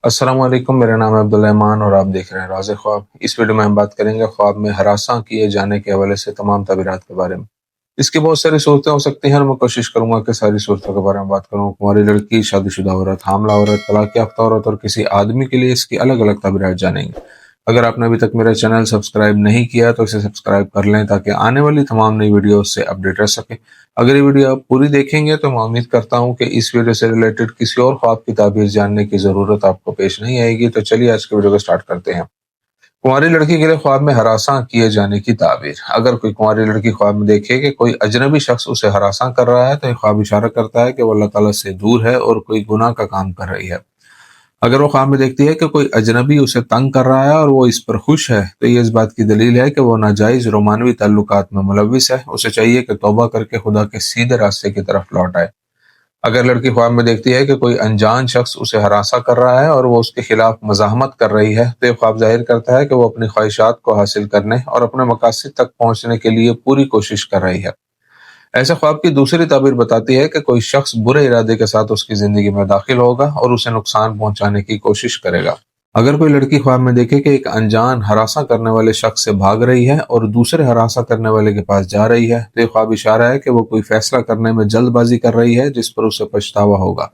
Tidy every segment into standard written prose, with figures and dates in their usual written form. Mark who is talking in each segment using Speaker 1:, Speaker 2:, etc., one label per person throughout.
Speaker 1: अस्सलाम वालेकुम। मेरा नाम है अब्दुल रहमान और आप देख रहे हैं राज़ ख्वाब। इस वीडियो में हम बात करेंगे ख्वाब में हरासा किए जाने के हवाले से तमाम तबीरात के बारे में। इसकी बहुत सारी सूरतें हो सकती हैं और मैं कोशिश करूंगा कि सारी सूरतों के बारे में बात करूँ। कुंवारी लड़की, शादीशुदा औरत, हामला औरत, तलाक याफ्ता औरत और किसी आदमी के लिए इसकी अलग अलग तबीरात जानेंगे। अगर आपने अभी तक मेरा चैनल सब्सक्राइब नहीं किया तो इसे सब्सक्राइब कर लें ताकि आने वाली तमाम नई वीडियो से अपडेट रह सके। अगर ये वीडियो आप पूरी देखेंगे तो मैं उम्मीद करता हूँ कि इस वीडियो से रिलेटेड किसी और ख्वाब की ताबीर जानने की ज़रूरत आपको पेश नहीं आएगी। तो चलिए आज के वीडियो को स्टार्ट करते हैं। कुंवारी लड़की के लिए ख्वाब में हरासा किए जाने की ताबीर। अगर कोई कुंवारी लड़की ख्वाब में देखे कि कोई अजनबी शख्स उसे हरासा कर रहा है तो ये ख्वाब इशारा करता है कि वो अल्लाह ताला से दूर है और कोई गुनाह का काम कर रही है। अगर वो ख्वाब में देखती है कि कोई अजनबी उसे तंग कर रहा है और वो इस पर खुश है तो ये इस बात की दलील है कि वो नाजायज रोमानवी ताल्लुकात में मुलव्विस है। उसे चाहिए कि तौबा करके खुदा के सीधे रास्ते की तरफ लौट आए। अगर लड़की ख्वाब में देखती है कि कोई अनजान शख्स उसे हरासा कर रहा है और वो उसके खिलाफ मज़ाहमत कर रही है तो ये ख्वाब जाहिर करता है कि वो अपनी ख्वाहिशात को हासिल करने और अपने मकासद तक पहुंचने के लिए पूरी कोशिश कर रही है। ऐसे ख्वाब की दूसरी ताबीर बताती है कि कोई शख्स बुरे इरादे के साथ उसकी जिंदगी में दाखिल होगा और उसे नुकसान पहुंचाने की कोशिश करेगा। अगर कोई लड़की ख्वाब में देखे कि एक अनजान हरासा करने वाले शख्स से भाग रही है और दूसरे हरासा करने वाले के पास जा रही है तो ये ख्वाब इशारा है कि वो कोई फैसला करने में जल्दबाजी कर रही है जिस पर उसे पछतावा होगा।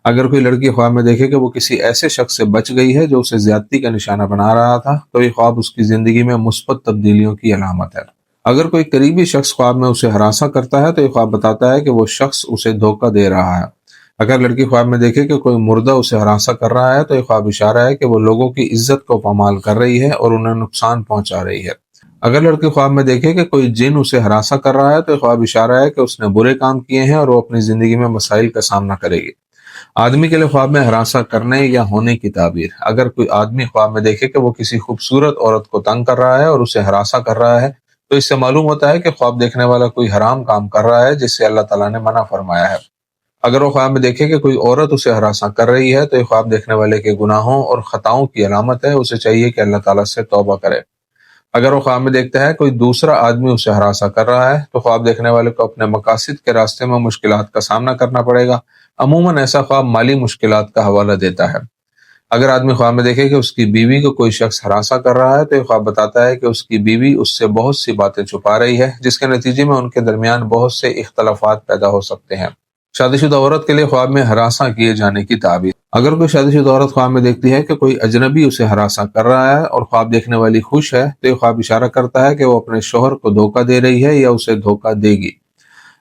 Speaker 1: अगर कोई लड़की ख्वाब में देखे कि वो किसी ऐसे शख्स से बच गई है जो उसे ज्यादती का निशाना बना रहा था तो ये ख्वाब उसकी जिंदगी में मुस्बत तब्दीलियों की अलामत है। अगर कोई करीबी शख्स ख्वाब में उसे हरासा करता है तो ये ख्वाब बताता है कि वो शख्स उसे धोखा दे रहा है। अगर लड़की ख्वाब में देखे कि कोई मुर्दा उसे हरासा कर रहा है तो ये ख्वाब इशारा है कि वो लोगों की इज्जत को पामाल कर रही है और उन्हें नुकसान पहुंचा रही है। अगर लड़की ख्वाब में देखे कि कोई जिन उसे हरासा कर रहा है तो ये ख्वाब इशारा है कि उसने बुरे काम किए हैं और वो अपनी जिंदगी में मसाइल का सामना करेगी। आदमी के लिए ख्वाब में हरासा करने या होने की ताबीर। अगर कोई आदमी ख्वाब में देखे कि वो किसी खूबसूरत औरत को तंग कर रहा है और उसे हरासा कर रहा है तो इससे मालूम होता है कि ख्वाब देखने वाला कोई हराम काम कर रहा है जिससे अल्लाह ताला ने मना फरमाया है। अगर वो ख्वाब में देखे कि कोई औरत उसे हरासा कर रही है तो ये ख्वाब देखने वाले के गुनाहों और खताओं की अलामत है। उसे चाहिए कि अल्लाह ताला से तौबा करे। अगर वो ख्वाब में देखता है कोई दूसरा आदमी उसे हरासा कर रहा है तो ख्वाब देखने वाले को अपने मकासद के रास्ते में मुश्किलात का सामना करना पड़ेगा। अमूमन ऐसा ख्वाब माली मुश्किलात का हवाला देता है। अगर आदमी ख्वाब में देखे कि उसकी बीवी को कोई शख्स हरासा कर रहा है तो ये ख्वाब बताता है कि उसकी बीवी उससे बहुत सी बातें छुपा रही है जिसके नतीजे में उनके दरमियान बहुत से इख्तलाफात पैदा हो सकते हैं। शादीशुदा औरत के लिए ख्वाब में हरासा किए जाने की ताबीर। अगर कोई शादीशुदा औरत ख्वाब में देखती है कि कोई अजनबी उसे हरासा कर रहा है और ख्वाब देखने वाली खुश है तो ये ख्वाब इशारा करता है कि वो अपने शोहर को धोखा दे रही है या उसे धोखा देगी।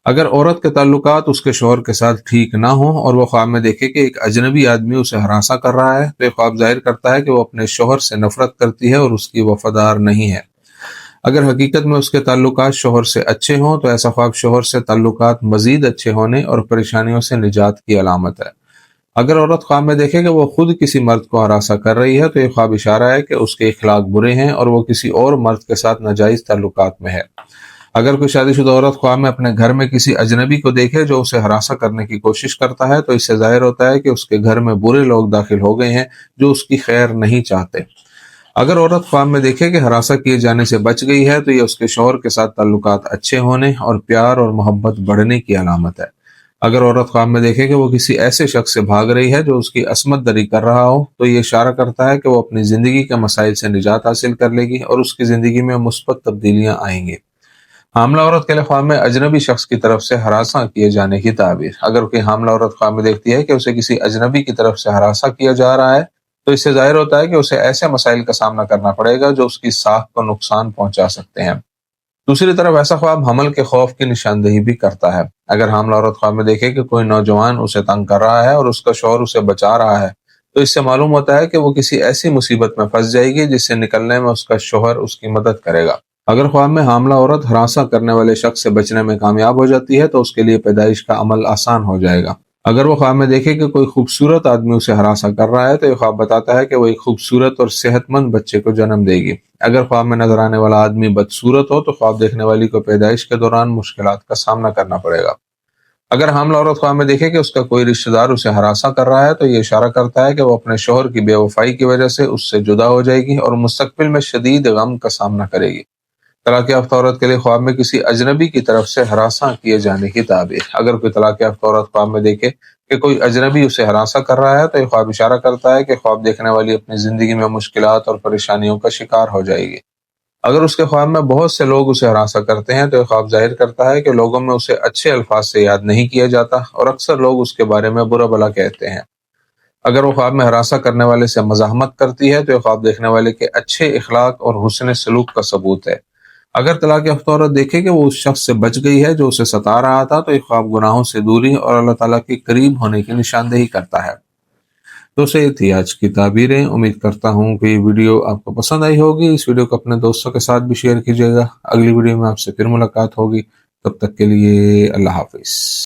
Speaker 1: अगर औरत के ताल्लुकात उसके शौहर के साथ ठीक ना हो और वो ख्वाब में देखे कि एक अजनबी आदमी उसे हरासा कर रहा है तो ये ख्वाब जाहिर करता है कि वो अपने शौहर से नफरत करती है और उसकी वफादार नहीं है। अगर हकीकत में उसके ताल्लुकात शौहर से अच्छे हों तो ऐसा ख्वाब शौहर से ताल्लुकात मजीद अच्छे होने और परेशानियों से निजात की अलामत है। अगर औरत ख्वाब में देखे कि वो खुद किसी मर्द को हरासा कर रही है तो ये ख्वाब इशारा है कि उसके इखलाक बुरे हैं और वो किसी और मर्द के साथ नाजायज ताल्लुकात में है। अगर कोई शादीशुदा औरत ख्वाब में अपने घर में किसी अजनबी को देखे जो उसे हरासा करने की कोशिश करता है तो इससे जाहिर होता है कि उसके घर में बुरे लोग दाखिल हो गए हैं जो उसकी खैर नहीं चाहते। अगर औरत ख्वाब में देखे कि हरासा किए जाने से बच गई है तो ये उसके शौहर के साथ ताल्लुकात अच्छे होने और प्यार और मोहब्बत बढ़ने की अलामत है। अगर औरत ख्वाब में देखे कि वो किसी ऐसे शख्स से भाग रही है जो उसकी असमत दरी कर रहा हो तो ये इशारा करता है कि वो अपनी जिंदगी के मसाइल से निजात हासिल कर लेगी और उसकी जिंदगी में मुस्बत तब्दीलियां आएंगी। हामला औरत के लिए ख्वाब में अजनबी शख्स की तरफ से हरासा किए जाने की ताबीर। अगर कोई हामला औरत ख्वाब में देखती है कि उसे किसी अजनबी की तरफ से हरासा किया जा रहा है तो इससे जाहिर होता है कि उसे ऐसे मसाइल का सामना करना पड़ेगा जो उसकी साख को नुकसान पहुंचा सकते हैं। दूसरी तरफ ऐसा ख्वाब हमल के खौफ की निशानदेही भी करता है। अगर हामला औरत ख्वाब में देखे कि कोई नौजवान उसे तंग कर रहा है और उसका शौहर उसे बचा रहा है तो इससे मालूम होता है कि वो किसी ऐसी मुसीबत में फंस जाएगी जिससे निकलने में उसका शौहर उसकी मदद करेगा। अगर ख्वाब में हामला औरत हरासा करने वाले शख्स से बचने में कामयाब हो जाती है तो उसके लिए पैदाइश का अमल आसान हो जाएगा। अगर वो ख्वाब में देखे कि कोई खूबसूरत आदमी उसे हरासा कर रहा है तो ये ख्वाब बताता है कि वो एक खूबसूरत और सेहतमंद बच्चे को जन्म देगी। अगर ख्वाब में नजर आने वाला आदमी बदसूरत हो तो ख्वाब देखने वाली को पैदाइश के दौरान मुश्किलात का सामना करना पड़ेगा। अगर हामला औरत ख्वाब में देखे कि उसका कोई रिश्तेदार उसे हरासा कर रहा है तो ये इशारा करता है कि वो अपने शौहर की बेवफाई की वजह से उससे जुदा हो जाएगी और मुस्तकबिल में शदीद गम का सामना करेगी। طلاق یافتہ عورت کے لیے خواب میں کسی اجنبی کی طرف سے ہراساں کیے جانے کی تعبیر۔ اگر کوئی طلاق یافتہ عورت خواب میں دیکھے کہ کوئی اجنبی اسے ہراساں کر رہا ہے تو یہ خواب اشارہ کرتا ہے کہ خواب دیکھنے والی اپنی زندگی میں مشکلات اور پریشانیوں کا شکار ہو جائے گی۔ اگر اس کے خواب میں بہت سے لوگ اسے ہراساں کرتے ہیں تو یہ خواب ظاہر کرتا ہے کہ لوگوں میں اسے اچھے الفاظ سے یاد نہیں کیا جاتا اور اکثر لوگ اس کے بارے میں برا بھلا کہتے ہیں۔ اگر وہ خواب میں ہراساں کرنے والے سے مزاحمت کرتی ہے تو یہ خواب دیکھنے والے کے اچھے اخلاق اور حسن سلوک کا ثبوت ہے۔ اگر طلاق یافتہ عورت دیکھے کہ وہ اس شخص سے بچ گئی ہے جو اسے ستا رہا تھا تو یہ خواب گناہوں سے دوری اور اللہ تعالیٰ کے قریب ہونے کی نشاندہی کرتا ہے۔ تو یہ تھی آج کی تعبیریں۔ امید کرتا ہوں کہ یہ ویڈیو آپ کو پسند آئی ہوگی۔ اس ویڈیو کو اپنے دوستوں کے ساتھ بھی شیئر کیجیے گا۔ اگلی ویڈیو میں آپ سے پھر ملاقات ہوگی، تب تک کے لیے اللہ حافظ۔